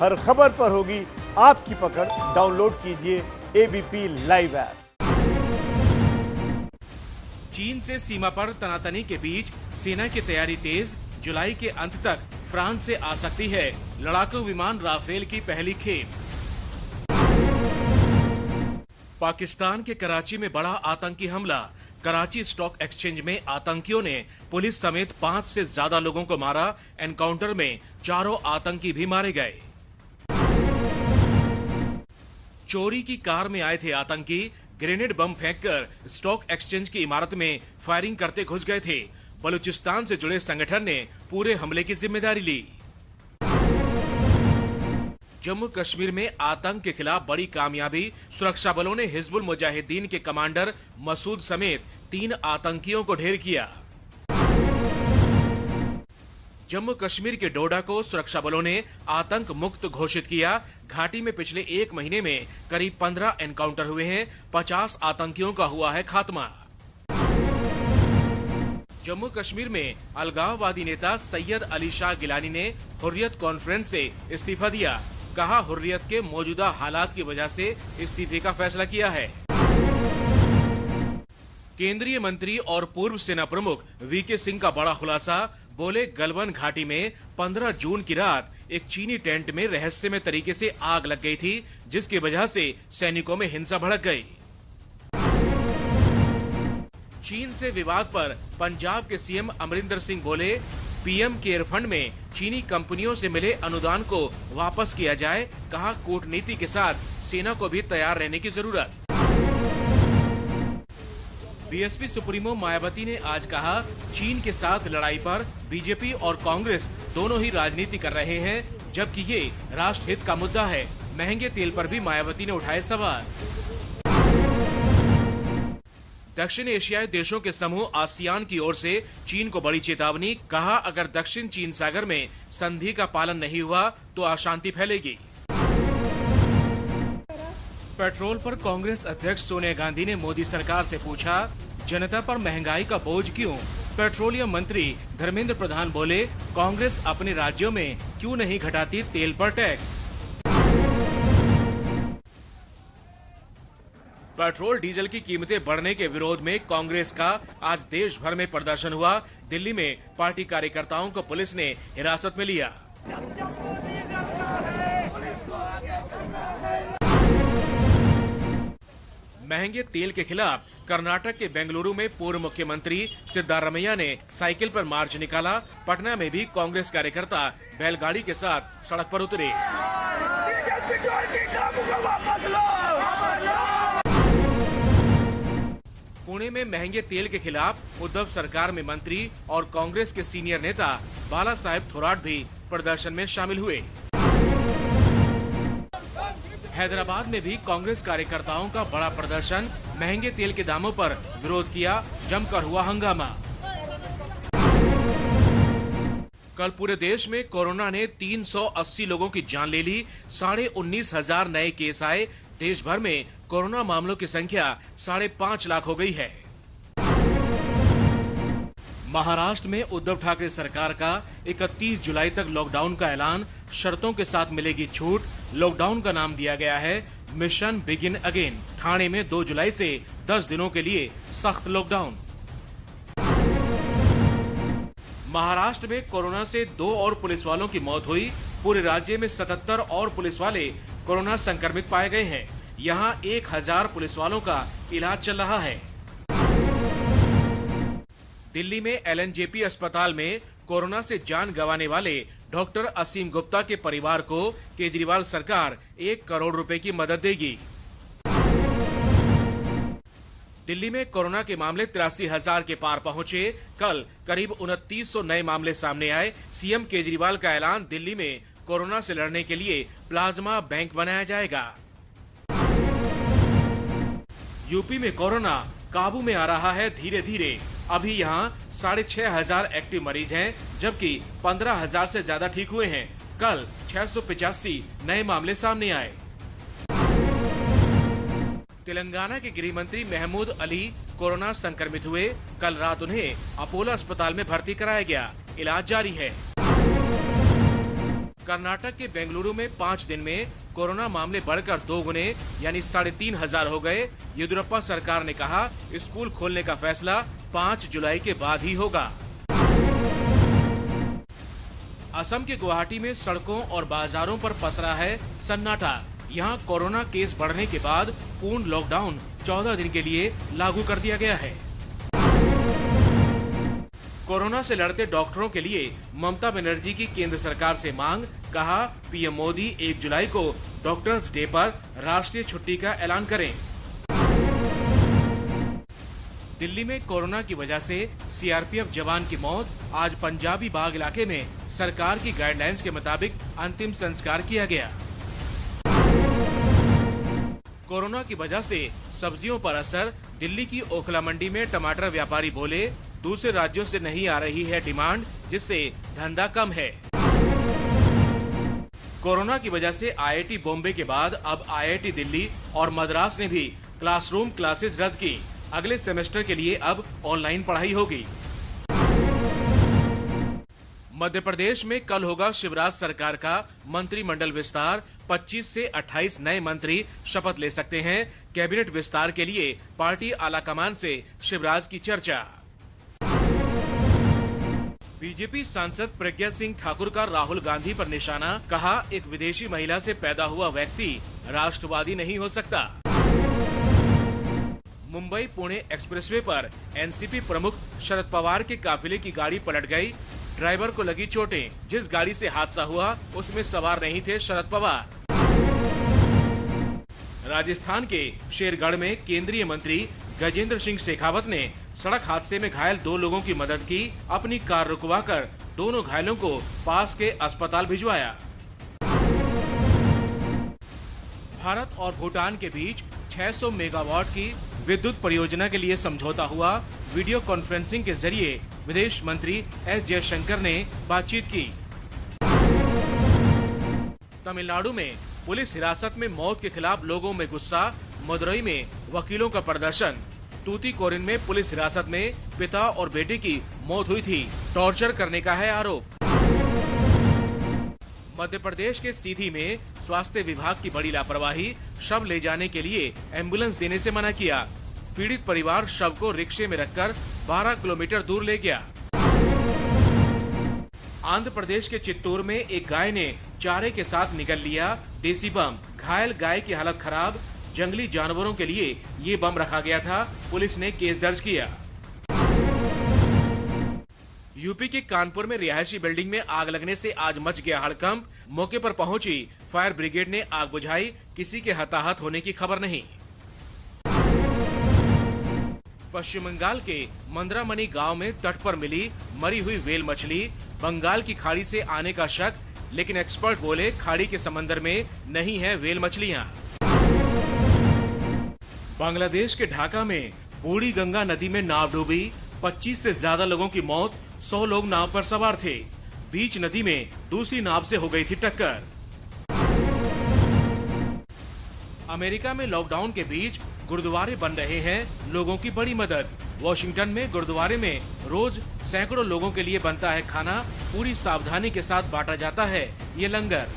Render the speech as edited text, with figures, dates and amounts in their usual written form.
हर खबर पर होगी आपकी पकड़। डाउनलोड कीजिए एबीपी लाइव ऐप। चीन से सीमा पर तनातनी के बीच सेना की तैयारी तेज। जुलाई के अंत तक फ्रांस से आ सकती है लड़ाकू विमान राफेल की पहली खेप। पाकिस्तान के कराची में बड़ा आतंकी हमला। कराची स्टॉक एक्सचेंज में आतंकियों ने पुलिस समेत 5 से ज्यादा लोगों को मारा। एनकाउंटर में 4 आतंकी भी मारे गए। चोरी की कार में आए थे आतंकी। ग्रेनेड बम फेंककर स्टॉक एक्सचेंज की इमारत में फायरिंग करते घुस गए थे। बलूचिस्तान से जुड़े संगठन ने पूरे हमले की जिम्मेदारी ली। जम्मू कश्मीर में आतंक के खिलाफ बड़ी कामयाबी। सुरक्षा बलों ने हिजबुल मुजाहिदीन के कमांडर मसूद समेत 3 आतंकियों को ढेर किया। जम्मू कश्मीर के डोडा को सुरक्षा बलों ने आतंक मुक्त घोषित किया। घाटी में पिछले 1 महीने में करीब 15 एनकाउंटर हुए हैं। 50 आतंकियों का हुआ है खात्मा। जम्मू कश्मीर में अलगाववादी नेता सैयद अली शाह गिलानी ने हुर्रियत कॉन्फ्रेंस से इस्तीफा दिया। कहा, हुर्रियत के मौजूदा हालात की वजह से इस्तीफे का फैसला किया है। केंद्रीय मंत्री और पूर्व सेना प्रमुख वीके सिंह का बड़ा खुलासा। बोले, गलवान घाटी में 15 जून की रात एक चीनी टेंट में रहस्यमय तरीके से आग लग गई थी, जिसकी वजह से सैनिकों में हिंसा भड़क गई। चीन से विवाद पर पंजाब के सीएम अमरिंदर सिंह बोले, पीएम केयर फंड में चीनी कंपनियों से मिले अनुदान को वापस किया जाए। कहा, कूटनीति के साथ सेना को भी तैयार रहने की जरूरत। बीएसपी सुप्रीमो मायावती ने आज कहा, चीन के साथ लड़ाई पर बीजेपी और कांग्रेस दोनों ही राजनीति कर रहे हैं, जबकि ये राष्ट्रहित का मुद्दा है। महंगे तेल पर भी मायावती ने उठाए सवाल। दक्षिण एशियाई देशों के समूह आसियान की ओर से चीन को बड़ी चेतावनी। कहा, अगर दक्षिण चीन सागर में संधि का पालन नहीं हुआ तो अशांति फैलेगी। पेट्रोल पर कांग्रेस अध्यक्ष सोनिया गांधी ने मोदी सरकार से पूछा, जनता पर महंगाई का बोझ क्यों? पेट्रोलियम मंत्री धर्मेंद्र प्रधान बोले, कांग्रेस अपने राज्यों में क्यों नहीं घटाती तेल पर टैक्स? पेट्रोल डीजल की कीमतें बढ़ने के विरोध में कांग्रेस का आज देश भर में प्रदर्शन हुआ। दिल्ली में पार्टी कार्यकर्ताओं को पुलिस ने हिरासत में लिया। महंगे तेल के खिलाफ कर्नाटक के बेंगलुरु में पूर्व मुख्यमंत्री सिद्धारमैया ने साइकिल पर मार्च निकाला। पटना में भी कांग्रेस कार्यकर्ता बैलगाड़ी के साथ सड़क पर उतरे। पुणे में महंगे तेल के खिलाफ उद्धव सरकार में मंत्री और कांग्रेस के सीनियर नेता बाला साहेब थोराट भी प्रदर्शन में शामिल हुए। हैदराबाद में भी कांग्रेस कार्यकर्ताओं का बड़ा प्रदर्शन। महंगे तेल के दामों पर विरोध किया। जमकर हुआ हंगामा। कल पूरे देश में कोरोना ने 380 लोगों की जान ले ली। 19,500 नए केस आए। देश भर में कोरोना मामलों की संख्या 5.5 लाख हो गई है। महाराष्ट्र में उद्धव ठाकरे सरकार का 31 जुलाई तक लॉकडाउन का ऐलान। शर्तों के साथ मिलेगी छूट। लॉकडाउन का नाम दिया गया है मिशन बिगिन अगेन। ठाणे में 2 जुलाई से 10 दिनों के लिए सख्त लॉकडाउन। महाराष्ट्र में कोरोना से 2 और पुलिस वालों की मौत हुई। पूरे राज्य में 77 और पुलिस वाले कोरोना संक्रमित पाए गए हैं। यहाँ 1000 पुलिस वालों का इलाज चल रहा है। दिल्ली में एलएनजेपी अस्पताल में कोरोना से जान गंवाने वाले डॉक्टर असीम गुप्ता के परिवार को केजरीवाल सरकार 1 करोड़ रुपए की मदद देगी। दिल्ली में कोरोना के मामले 83,000 के पार पहुंचे। कल करीब 2900 नए मामले सामने आए। सीएम केजरीवाल का ऐलान, दिल्ली में कोरोना से लड़ने के लिए प्लाज्मा बैंक बनाया जाएगा। यूपी में कोरोना काबू में आ रहा है धीरे धीरे। अभी यहाँ 6,500 एक्टिव मरीज हैं, जबकि 15,000 से ज्यादा ठीक हुए हैं। कल 685 नए मामले सामने आए। तेलंगाना के गृह मंत्री महमूद अली कोरोना संक्रमित हुए। कल रात उन्हें अपोलो अस्पताल में भर्ती कराया गया। इलाज जारी है। कर्नाटक के बेंगलुरु में 5 दिन में कोरोना मामले बढ़कर 2 गुने यानी 3,500 हो गए। येदियुरप्पा सरकार ने कहा स्कूल खोलने का फैसला 5 जुलाई के बाद ही होगा। असम के गुवाहाटी में सड़कों और बाजारों पर पसरा है सन्नाटा। यहाँ कोरोना केस बढ़ने के बाद पूर्ण लॉकडाउन 14 दिन के लिए लागू कर दिया गया है। कोरोना से लड़ते डॉक्टरों के लिए ममता बनर्जी की केंद्र सरकार से मांग। कहा पीएम मोदी 1 जुलाई को डॉक्टर्स डे पर राष्ट्रीय छुट्टी का ऐलान करें। दिल्ली में कोरोना की वजह से सीआरपीएफ जवान की मौत। आज पंजाबी बाग इलाके में सरकार की गाइडलाइंस के मुताबिक अंतिम संस्कार किया गया। कोरोना की वजह से सब्जियों पर असर। दिल्ली की ओखला मंडी में टमाटर व्यापारी बोले दूसरे राज्यों से नहीं आ रही है डिमांड, जिससे धंधा कम है। कोरोना की वजह से आईआईटी बॉम्बे के बाद अब आईआईटी दिल्ली और मद्रास ने भी क्लासरूम क्लासेस रद्द की। अगले सेमेस्टर के लिए अब ऑनलाइन पढ़ाई होगी। मध्य प्रदेश में कल होगा शिवराज सरकार का मंत्रिमंडल विस्तार। 25 से 28 नए मंत्री शपथ ले सकते हैं। कैबिनेट विस्तार के लिए पार्टी आलाकमान से शिवराज की चर्चा। बीजेपी सांसद प्रज्ञा सिंह ठाकुर का राहुल गांधी पर निशाना। कहा एक विदेशी महिला से पैदा हुआ व्यक्ति राष्ट्रवादी नहीं हो सकता। मुंबई पुणे एक्सप्रेसवे पर एनसीपी प्रमुख शरद पवार के काफिले की गाड़ी पलट गई। ड्राइवर को लगी चोटें। जिस गाड़ी से हादसा हुआ उसमें सवार नहीं थे शरद पवार। राजस्थान के शेरगढ़ में केंद्रीय मंत्री गजेंद्र सिंह शेखावत ने सड़क हादसे में घायल 2 लोगों की मदद की। अपनी कार रुकवाकर दोनों घायलों को पास के अस्पताल भिजवाया। भारत और भूटान के बीच 600 मेगावाट की विद्युत परियोजना के लिए समझौता हुआ। वीडियो कॉन्फ्रेंसिंग के जरिए विदेश मंत्री एस जयशंकर ने बातचीत की। तमिलनाडु में पुलिस हिरासत में मौत के खिलाफ लोगों में गुस्सा। मदुरई में वकीलों का प्रदर्शन। तूतीकोरिन में पुलिस हिरासत में पिता और बेटे की मौत हुई थी। टॉर्चर करने का है आरोप। मध्य प्रदेश के सीधी में स्वास्थ्य विभाग की बड़ी लापरवाही। शव ले जाने के लिए एम्बुलेंस देने से मना किया। पीड़ित परिवार शव को रिक्शे में रखकर 12 किलोमीटर दूर ले गया। आंध्र प्रदेश के चित्तूर में एक गाय ने चारे के साथ निगल लिया देसी बम। घायल गाय की हालत खराब। जंगली जानवरों के लिए ये बम रखा गया था। पुलिस ने केस दर्ज किया। यूपी के कानपुर में रिहायशी बिल्डिंग में आग लगने से आज मच गया हड़कंप। मौके पर पहुंची फायर ब्रिगेड ने आग बुझाई। किसी के हताहत होने की खबर नहीं। पश्चिम बंगाल के मंदरामनी गांव में तट पर मिली मरी हुई व्हेल मछली। बंगाल की खाड़ी से आने का शक, लेकिन एक्सपर्ट बोले खाड़ी के समंदर में नहीं है व्हेल मछलियां। बांग्लादेश के ढाका में बूढ़ी गंगा नदी में नाव डूबी। 25 से ज्यादा लोगों की मौत। 100 लोग नाव पर सवार थे। बीच नदी में दूसरी नाव से हो गई थी टक्कर। अमेरिका में लॉकडाउन के बीच गुरुद्वारे बन रहे हैं लोगों की बड़ी मदद। वॉशिंगटन में गुरुद्वारे में रोज सैकड़ों लोगों के लिए बनता है खाना। पूरी सावधानी के साथ बांटा जाता है ये लंगर।